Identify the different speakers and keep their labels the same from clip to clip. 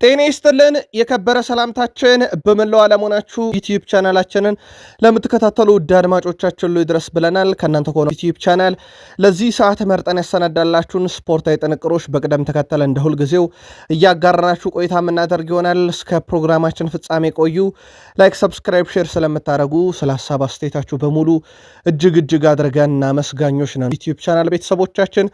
Speaker 1: ጤና ይስጥልን የከበረ ሰላምታችን በመላው ዓለም ሆናችሁ ዩቲዩብ ቻናላችንን ለምትከታተሉ ውድ አድማጮቻችን ሁሉ ይድረስ ብለናል። ከእናንተ ከሆነ ዩቲዩብ ቻናል ለዚህ ሰዓት መርጠን ያሰናዳላችሁን ስፖርታዊ ጥንቅሮች በቅደም ተከተል እንደ ሁልጊዜው እያጋራናችሁ ቆይታ የምናደርግ ይሆናል። እስከ ፕሮግራማችን ፍጻሜ ቆዩ። ላይክ፣ ሰብስክራይብ፣ ሼር ስለምታደርጉ ስለ ሀሳብ አስተያየታችሁ በሙሉ እጅግ አድርገን አመስጋኞች ነን። ዩቲዩብ ቻናል ቤተሰቦቻችን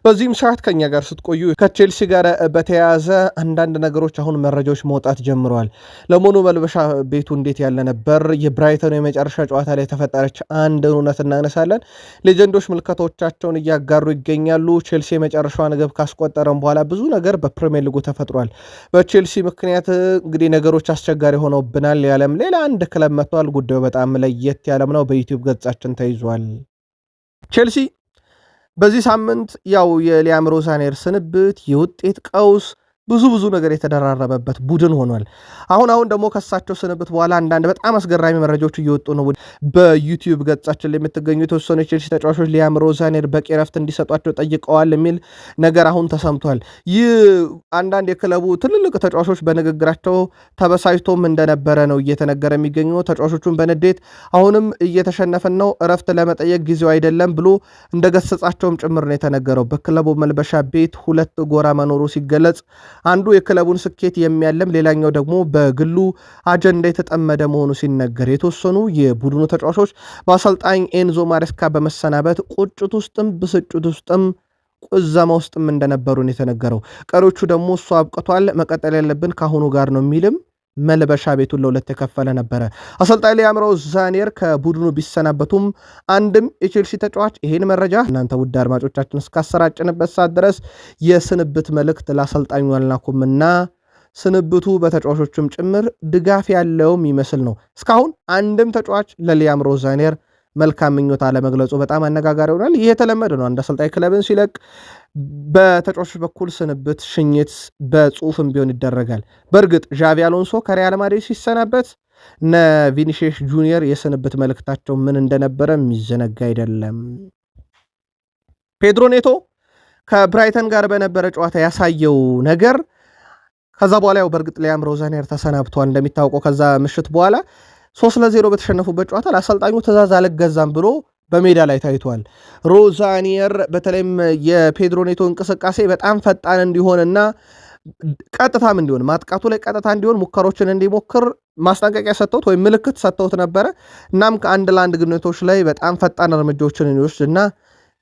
Speaker 1: በዚህም ሰዓት ከኛ ጋር ስትቆዩ ከቼልሲ ጋር በተያያዘ አንዳንድ ነገሮች አሁን መረጃዎች መውጣት ጀምረዋል። ለመሆኑ መልበሻ ቤቱ እንዴት ያለ ነበር? የብራይተኑ የመጨረሻ ጨዋታ ላይ የተፈጠረች አንድ እውነት እናነሳለን። ሌጀንዶች ምልከቶቻቸውን እያጋሩ ይገኛሉ። ቼልሲ የመጨረሻዋን ግብ ካስቆጠረም በኋላ ብዙ ነገር በፕሪሚየር ሊጉ ተፈጥሯል። በቼልሲ ምክንያት እንግዲህ ነገሮች አስቸጋሪ ሆነውብናል ያለም ሌላ አንድ ክለብ መጥቷል። ጉዳዩ በጣም ለየት ያለም ነው። በዩቲዩብ ገጻችን ተይዟል። ቼልሲ በዚህ ሳምንት ያው የሊያም ሮዛኔር ስንብት፣ የውጤት ቀውስ ብዙ ነገር የተደራረበበት ቡድን ሆኗል። አሁን ደግሞ ከሳቸው ስንብት በኋላ አንዳንድ በጣም አስገራሚ መረጃዎች እየወጡ ነው። በዩቲዩብ ገጻችን ላይ የምትገኙ የተወሰኑ የቼልሲ ተጫዋቾች ሊያም ሮዛኔር በቂ ረፍት እንዲሰጧቸው ጠይቀዋል የሚል ነገር አሁን ተሰምቷል። ይህ አንዳንድ የክለቡ ትልልቅ ተጫዋቾች በንግግራቸው ተበሳጭቶም እንደነበረ ነው እየተነገረ የሚገኙ። ተጫዋቾቹን በንዴት አሁንም እየተሸነፈን ነው፣ ረፍት ለመጠየቅ ጊዜው አይደለም ብሎ እንደገሰጻቸውም ጭምር ነው የተነገረው። በክለቡ መልበሻ ቤት ሁለት ጎራ መኖሩ ሲገለጽ አንዱ የክለቡን ስኬት የሚያለም ሌላኛው ደግሞ በግሉ አጀንዳ የተጠመደ መሆኑ ሲነገር የተወሰኑ የቡድኑ ተጫዋቾች በአሰልጣኝ ኤንዞ ማሬስካ በመሰናበት ቁጭት ውስጥም ብስጭት ውስጥም ቁዘማ ውስጥም እንደነበሩን የተነገረው። ቀሪዎቹ ደግሞ እሱ አብቅቷል፣ መቀጠል ያለብን ካሁኑ ጋር ነው የሚልም መልበሻ ቤቱን ለሁለት የከፈለ ነበረ። አሰልጣኝ ሊያም ሮዛኔር ከቡድኑ ቢሰናበቱም አንድም የቼልሲ ተጫዋች ይሄን መረጃ እናንተ ውድ አድማጮቻችን እስካሰራጭንበት ሰዓት ድረስ የስንብት መልእክት ለአሰልጣኙ አልላኩምና ስንብቱ በተጫዋቾቹም ጭምር ድጋፍ ያለውም ይመስል ነው። እስካሁን አንድም ተጫዋች ለሊያም ሮዛኔር መልካም ምኞት አለመግለጹ በጣም አነጋጋሪ ሆኗል። ይህ የተለመደ ነው። አንድ አሰልጣኝ ክለብን ሲለቅ በተጫዋቾች በኩል ስንብት ሽኝት በጽሁፍም ቢሆን ይደረጋል። በእርግጥ ዣቪ አሎንሶ ከሪያል ማድሪድ ሲሰናበት እነ ቪኒሲየስ ጁኒየር የስንብት መልእክታቸው ምን እንደነበረ የሚዘነጋ አይደለም። ፔድሮ ኔቶ ከብራይተን ጋር በነበረ ጨዋታ ያሳየው ነገር ከዛ በኋላ ያው በእርግጥ ሊያም ሮዛኔር ተሰናብቷል። እንደሚታወቀው ከዛ ምሽት በኋላ 3-0 በተሸነፉበት ጨዋታ ለአሰልጣኙ ትእዛዝ አልገዛም ብሎ በሜዳ ላይ ታይቷል። ሮዛኔር በተለይም የፔድሮ ኔቶ እንቅስቃሴ በጣም ፈጣን እንዲሆንና ቀጥታም እንዲሆን ማጥቃቱ ላይ ቀጥታ እንዲሆን ሙከሮችን እንዲሞክር ማስጠንቀቂያ ሰጥተውት ወይም ምልክት ሰጥተውት ነበረ። እናም ከአንድ ለአንድ ግንኙነቶች ላይ በጣም ፈጣን እርምጃዎችን እንዲወስድ እና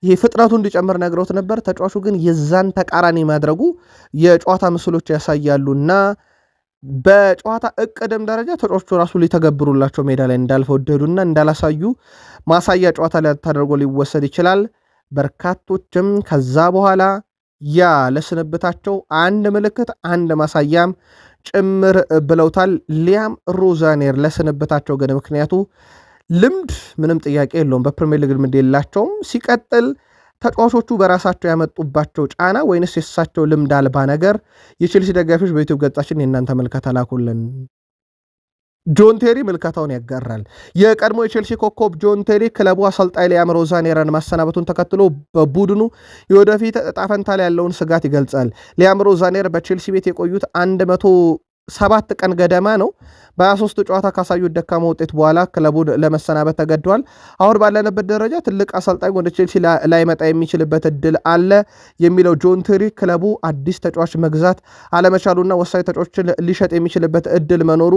Speaker 1: ይህ ፍጥነቱ እንዲጨምር ነግረውት ነበር። ተጫዋቹ ግን የዛን ተቃራኒ ማድረጉ የጨዋታ ምስሎች ያሳያሉና በጨዋታ እቅድም ደረጃ ተጫዋቾቹ ራሱ ሊተገብሩላቸው ሜዳ ላይ እንዳልፈወደዱና እንዳላሳዩ ማሳያ ጨዋታ ላይ ተደርጎ ሊወሰድ ይችላል። በርካቶችም ከዛ በኋላ ያ ለስንብታቸው አንድ ምልክት አንድ ማሳያም ጭምር ብለውታል። ሊያም ሮዛኔር ለስንብታቸው ግን ምክንያቱ ልምድ ምንም ጥያቄ የለውም። በፕሪሚየር ሊግ ልምድ የላቸውም። ሲቀጥል ተጫዋቾቹ በራሳቸው ያመጡባቸው ጫና ወይንስ የሳቸው ልምድ አልባ ነገር? የቼልሲ ደጋፊዎች በዩቲዩብ ገጻችን የእናንተ ምልከታ ላኩልን። ጆን ቴሪ ምልከታውን ያጋራል። የቀድሞ የቼልሲ ኮከብ ጆን ቴሪ ክለቡ አሰልጣኝ ሊያም ሮዛኔርን ማሰናበቱን ተከትሎ በቡድኑ የወደፊት ዕጣ ፈንታ ላይ ያለውን ስጋት ይገልጻል። ሊያም ሮዛኔር በቼልሲ ቤት የቆዩት 107 ቀን ገደማ ነው። በ23 ጨዋታ ካሳዩት ደካማ ውጤት በኋላ ክለቡን ለመሰናበት ተገደዋል። አሁን ባለንበት ደረጃ ትልቅ አሰልጣኝ ወደ ቼልሲ ላይመጣ የሚችልበት እድል አለ የሚለው ጆን ቴሪ ክለቡ አዲስ ተጫዋች መግዛት አለመቻሉና ወሳኝ ተጫዋቾችን ሊሸጥ የሚችልበት እድል መኖሩ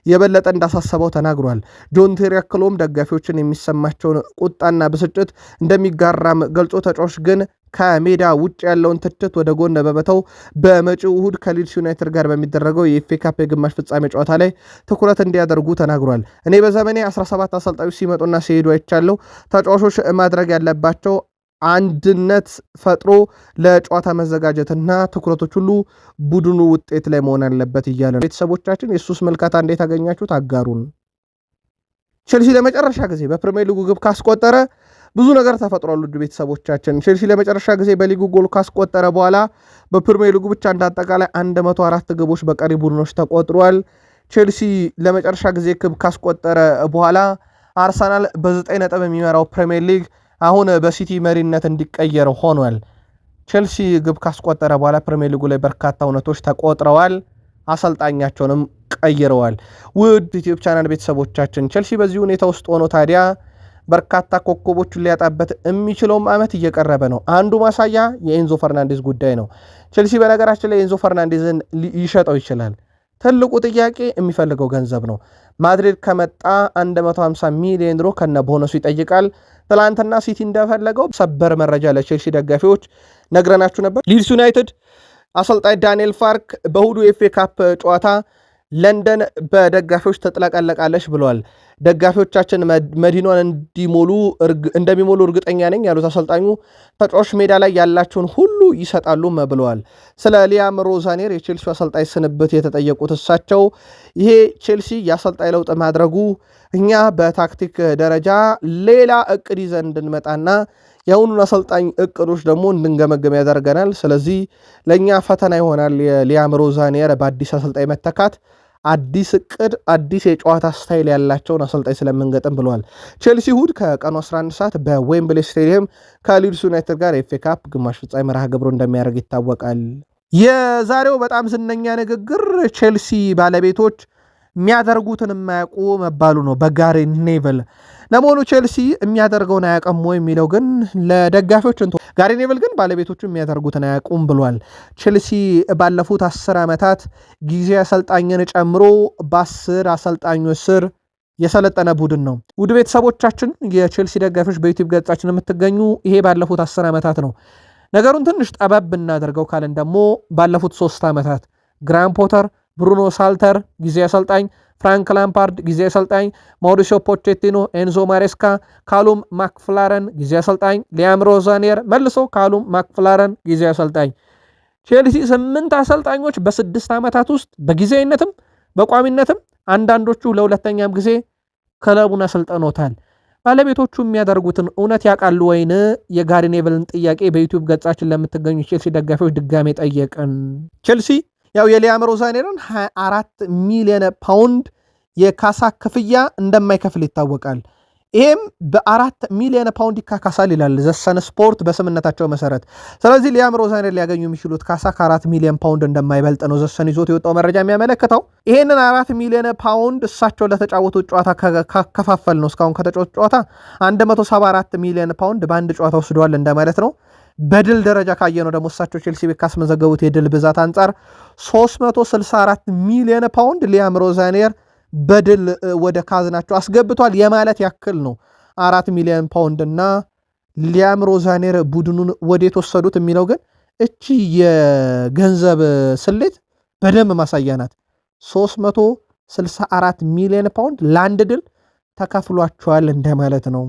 Speaker 1: የበለጠ እንዳሳሰበው ተናግሯል። ጆን ቴሪ አክሎም ደጋፊዎችን የሚሰማቸውን ቁጣና ብስጭት እንደሚጋራም ገልጾ ተጫዋች ግን ከሜዳ ውጭ ያለውን ትችት ወደ ጎን በመተው በመጪው እሁድ ከሊድስ ዩናይትድ ጋር በሚደረገው የኤፍኤ ካፕ የግማሽ ፍጻሜ ጨዋታ ላይ ትኩረት እንዲያደርጉ ተናግሯል። እኔ በዘመኔ 17 አሰልጣኞች ሲመጡና ሲሄዱ አይቻለሁ። ተጫዋቾች ማድረግ ያለባቸው አንድነት ፈጥሮ ለጨዋታ መዘጋጀትና ትኩረቶች ሁሉ ቡድኑ ውጤት ላይ መሆን አለበት እያለ ነው። ቤተሰቦቻችን የሱስ መልካታ እንዴት አገኛችሁት? አጋሩን። ቼልሲ ለመጨረሻ ጊዜ በፕሪሚየር ሊጉ ግብ ካስቆጠረ ብዙ ነገር ተፈጥሯል። ውድ ቤተሰቦቻችን ቼልሲ ለመጨረሻ ጊዜ በሊጉ ጎል ካስቆጠረ በኋላ በፕሪሚየር ሊጉ ብቻ እንዳጠቃላይ 104 ግቦች በቀሪ ቡድኖች ተቆጥሯል። ቼልሲ ለመጨረሻ ጊዜ ግብ ካስቆጠረ በኋላ አርሰናል በ9 ነጥብ የሚመራው ፕሪሚየር ሊግ አሁን በሲቲ መሪነት እንዲቀየር ሆኗል። ቼልሲ ግብ ካስቆጠረ በኋላ ፕሪሚየር ሊጉ ላይ በርካታ እውነቶች ተቆጥረዋል። አሰልጣኛቸውንም ቀይረዋል። ውድ ዩቲዩብ ቻናል ቤተሰቦቻችን ቼልሲ በዚህ ሁኔታ ውስጥ ሆኖ ታዲያ በርካታ ኮከቦቹን ሊያጣበት የሚችለውም ዓመት እየቀረበ ነው። አንዱ ማሳያ የኤንዞ ፈርናንዴዝ ጉዳይ ነው። ቼልሲ በነገራችን ላይ ኤንዞ ፈርናንዴዝን ሊሸጠው ይችላል። ትልቁ ጥያቄ የሚፈልገው ገንዘብ ነው። ማድሪድ ከመጣ 150 ሚሊዮን ዩሮ ከነ ቦነሱ ይጠይቃል። ትላንትና ሲቲ እንደፈለገው ሰበር መረጃ ለቼልሲ ደጋፊዎች ነግረናችሁ ነበር። ሊድስ ዩናይትድ አሰልጣኝ ዳንኤል ፋርክ በእሁዱ የኤፍኤ ካፕ ጨዋታ ለንደን በደጋፊዎች ተጥለቀለቃለች ብለዋል። ደጋፊዎቻችን መዲኗን እንደሚሞሉ እርግጠኛ ነኝ ያሉት አሰልጣኙ ተጫዋቾች ሜዳ ላይ ያላቸውን ሁሉ ይሰጣሉ ብለዋል። ስለ ሊያም ሮዛኔር የቼልሲ አሰልጣኝ ስንብት የተጠየቁት እሳቸው ይሄ ቼልሲ የአሰልጣኝ ለውጥ ማድረጉ እኛ በታክቲክ ደረጃ ሌላ እቅድ ይዘን እንድንመጣና የአሁኑን አሰልጣኝ እቅዶች ደግሞ እንድንገመገም ያደርገናል። ስለዚህ ለእኛ ፈተና ይሆናል የሊያም ሮዛኔር በአዲስ አሰልጣኝ መተካት፣ አዲስ እቅድ፣ አዲስ የጨዋታ ስታይል ያላቸውን አሰልጣኝ ስለምንገጥም ብለዋል። ቼልሲ እሁድ ከቀኑ 11 ሰዓት በዌምብሌ ስቴዲየም ከሊድስ ዩናይትድ ጋር ኤፍ ኤ ካፕ ግማሽ ፍጻሜ መርሃ ግብሩ እንደሚያደርግ ይታወቃል። የዛሬው በጣም ዝነኛ ንግግር ቼልሲ ባለቤቶች የሚያደርጉትን የማያውቁ መባሉ ነው በጋሪ ኔቭል። ለመሆኑ ቼልሲ የሚያደርገውን አያውቅም የሚለው ግን ለደጋፊዎች ጋሪ ኔቭል ግን ባለቤቶቹ የሚያደርጉትን አያውቁም ብሏል። ቼልሲ ባለፉት 10 ዓመታት ጊዜ አሰልጣኝን ጨምሮ በ10 አሰልጣኞች ስር የሰለጠነ ቡድን ነው። ውድ ቤተሰቦቻችን የቼልሲ ደጋፊዎች በዩቲዩብ ገጻችን የምትገኙ ይሄ ባለፉት 10 ዓመታት ነው። ነገሩን ትንሽ ጠበብ ብናደርገው ካልን ደግሞ ባለፉት 3 ዓመታት ግራም ፖተር፣ ብሩኖ ሳልተር ጊዜ አሰልጣኝ፣ ፍራንክ ላምፓርድ ጊዜ አሰልጣኝ፣ ማውሪሲዮ ፖቼቲኖ፣ ኤንዞ ማሬስካ፣ ካሉም ማክፍላረን ጊዜ አሰልጣኝ፣ ሊያም ሮዛኔር መልሶ ካሉም ማክፍላረን ጊዜ አሰልጣኝ። ቼልሲ 8 አሰልጣኞች በ6 ዓመታት ውስጥ በጊዜያዊነትም በቋሚነትም አንዳንዶቹ ለሁለተኛም ጊዜ ክለቡን አሰልጥኖታል። ባለቤቶቹ የሚያደርጉትን እውነት ያውቃሉ ወይን? የጋሪ ኔቭልን ጥያቄ በዩቲዩብ ገጻችን ለምትገኙ ቼልሲ ደጋፊዎች ድጋሜ ጠየቅን። ቼልሲ ያው የሊያም ሮዛኔርን 24 ሚሊዮን ፓውንድ የካሳ ክፍያ እንደማይከፍል ይታወቃል። ይሄም በ4 ሚሊዮን ፓውንድ ይካካሳል ይላል ዘሰን ስፖርት በስምነታቸው መሰረት። ስለዚህ ሊያም ሮዛኔር ሊያገኙ የሚችሉት ካሳ ከ4 ሚሊዮን ፓውንድ እንደማይበልጥ ነው ዘሰን ይዞት የወጣው መረጃ የሚያመለክተው። ይሄንን 4 ሚሊዮን ፓውንድ እሳቸው ለተጫወቱት ጨዋታ ካከፋፈል ነው እስካሁን ከተጫወቱት ጨዋታ 174 ሚሊዮን ፓውንድ በአንድ ጨዋታ ወስደዋል እንደማለት ነው። በድል ደረጃ ካየነው ደግሞ እሳቸው ቼልሲ ቤት ካስመዘገቡት የድል ብዛት አንጻር 364 ሚሊዮን ፓውንድ ሊያም ሮዛኔር በድል ወደ ካዝናቸው አስገብቷል የማለት ያክል ነው። 4 ሚሊዮን ፓውንድ እና ሊያም ሮዛኔር ቡድኑን ወዴት ወሰዱት የሚለው ግን እቺ የገንዘብ ስሌት በደንብ ማሳያ ናት። 364 ሚሊዮን ፓውንድ ለአንድ ድል ተከፍሏቸዋል እንደማለት ነው።